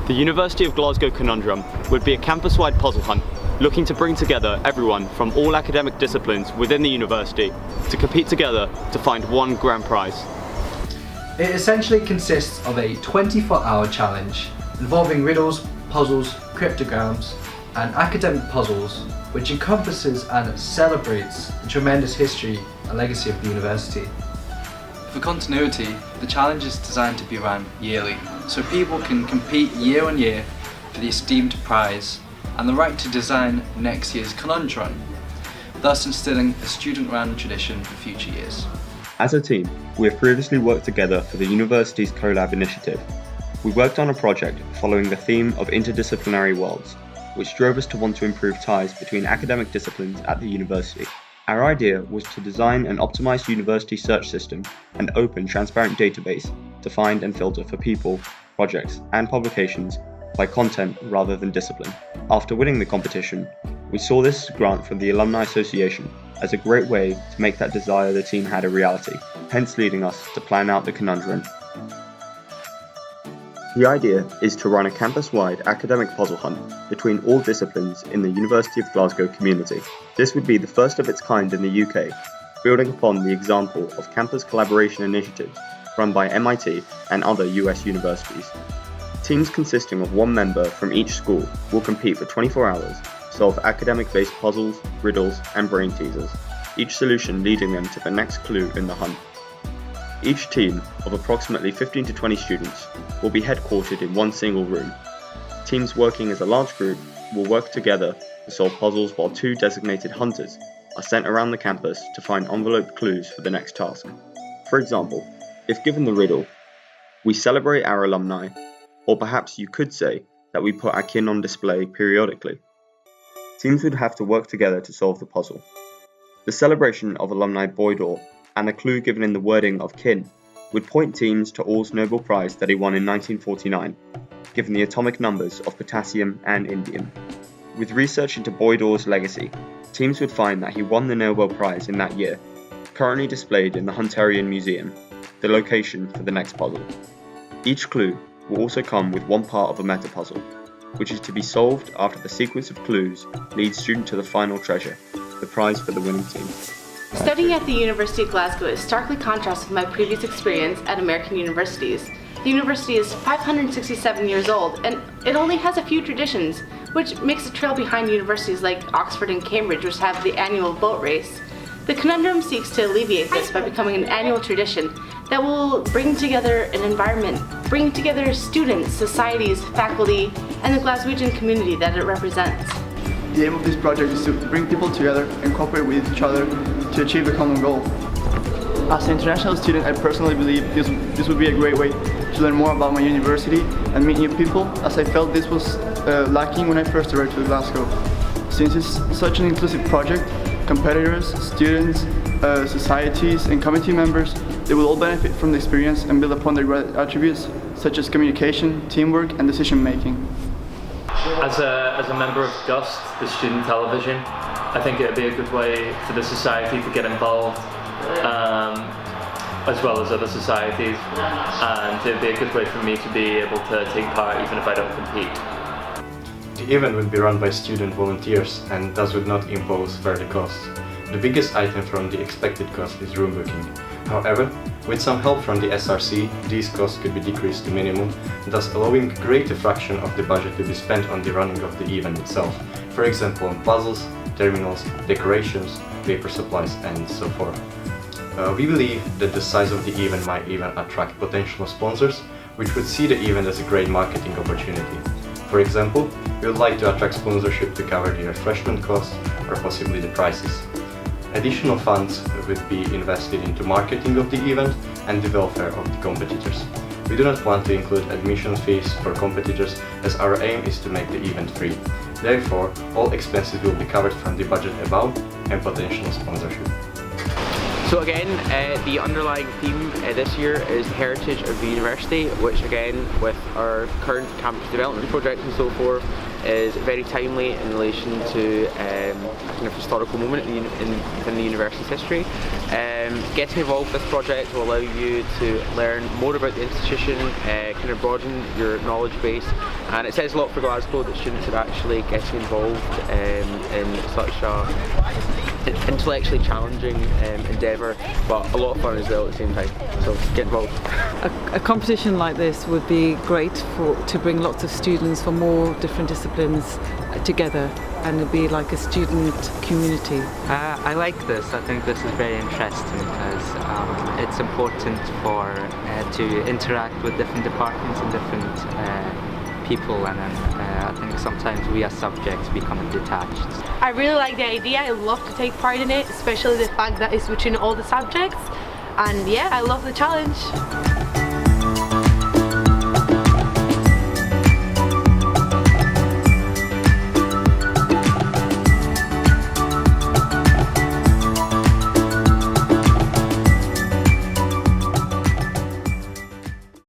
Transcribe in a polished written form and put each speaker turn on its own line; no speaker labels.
The University of Glasgow CondundRUN would be a campus-wide puzzle hunt looking to bring together everyone from all academic disciplines within the university to compete together to find one grand prize.
It essentially consists of a 24-hour challenge involving riddles, puzzles, cryptograms and academic puzzles, which encompasses and celebrates the tremendous history and legacy of the university.
For continuity, the challenge is designed to be run yearly, so people can compete year on year for the esteemed prize and the right to design next year's CondundRUN, thus instilling a student-run tradition for future years.
As a team, we have previously worked together for the university's CoLab initiative. We worked on a project following the theme of interdisciplinary worlds, which drove us to want to improve ties between academic disciplines at the university. Our idea was to design an optimized university search system and open, transparent database to find and filter for people, projects, and publications by content rather than discipline. After winning the competition, we saw this grant from the Alumni Association as a great way to make that desire the team had a reality, hence leading us to plan out the CondundRUN. The idea is to run a campus-wide academic puzzle hunt between all disciplines in the University of Glasgow community. This would be the first of its kind in the UK, building upon the example of campus collaboration initiatives run by MIT and other US universities. Teams consisting of one member from each school will compete for 24 hours, solve academic-based puzzles, riddles, and brain teasers, each solution leading them to the next clue in the hunt. Each team of approximately 15 to 20 students will be headquartered in one single room. Teams working as a large group will work together to solve puzzles while two designated hunters are sent around the campus to find enveloped clues for the next task. For example, if given the riddle, we celebrate our alumni, or perhaps you could say that we put our kin on display periodically. Teams would have to work together to solve the puzzle. The celebration of alumni Boydor and the clue given in the wording of kin would point teams to Orr's Nobel Prize that he won in 1949, given the atomic numbers of potassium and indium. With research into Boydor's legacy, teams would find that he won the Nobel Prize in that year, currently displayed in the Hunterian Museum, the location for the next puzzle. Each clue will also come with one part of a meta puzzle, which is to be solved after the sequence of clues leads student to the final treasure, the prize for the winning team.
Studying at the University of Glasgow is starkly contrasted with my previous experience at American universities. The university is 567 years old, and it only has a few traditions, which makes a trail behind universities like Oxford and Cambridge, which have the annual boat race. The CondundRUN seeks to alleviate this by becoming an annual tradition that will bring together an environment, bring together students, societies, faculty, and the Glaswegian community that it represents.
The aim of this project is to bring people together and cooperate with each other to achieve a common goal. As an international student, I personally believe this would be a great way to learn more about my university and meet new people, as I felt this was lacking when I first arrived to Glasgow. Since it's such an inclusive project, competitors, students, societies and committee members, they will all benefit from the experience and build upon their attributes such as communication, teamwork and decision making.
As a member of GUST, the student television, I think it would be a good way for the society to get involved, as well as other societies, and it would be a good way for me to be able to take part even if I don't compete.
The event will be run by student volunteers and thus would not impose further costs. The biggest item from the expected cost is room booking. However, with some help from the SRC, these costs could be decreased to minimum, thus allowing a greater fraction of the budget to be spent on the running of the event itself, for example on puzzles, terminals, decorations, paper supplies and so forth. We believe that the size of the event might even attract potential sponsors, which would see the event as a great marketing opportunity. For example, we would like to attract sponsorship to cover the refreshment costs or possibly the prices. Additional funds would be invested into marketing of the event and the welfare of the competitors. We do not want to include admission fees for competitors, as our aim is to make the event free. Therefore, all expenses will be covered from the budget above and potential sponsorship.
So again, the underlying theme this year is the heritage of the university, which again, with our current campus development projects and so forth, is very timely in relation to a kind of historical moment in the university's history. Getting involved with this project will allow you to learn more about the institution, kind of broaden your knowledge base, and it says a lot for Glasgow that students are actually getting involved in such a intellectually challenging endeavour, but a lot of fun as well at the same time, so get involved.
A competition like this would be great to bring lots of students from all different disciplines together, and it'd be like a student community.
I like this. I think this is very interesting because it's important to interact with different departments and different people, and then I think sometimes we as subjects become detached.
I really like the idea. I love to take part in it, especially the fact that it's between all the subjects. And yeah, I love the challenge.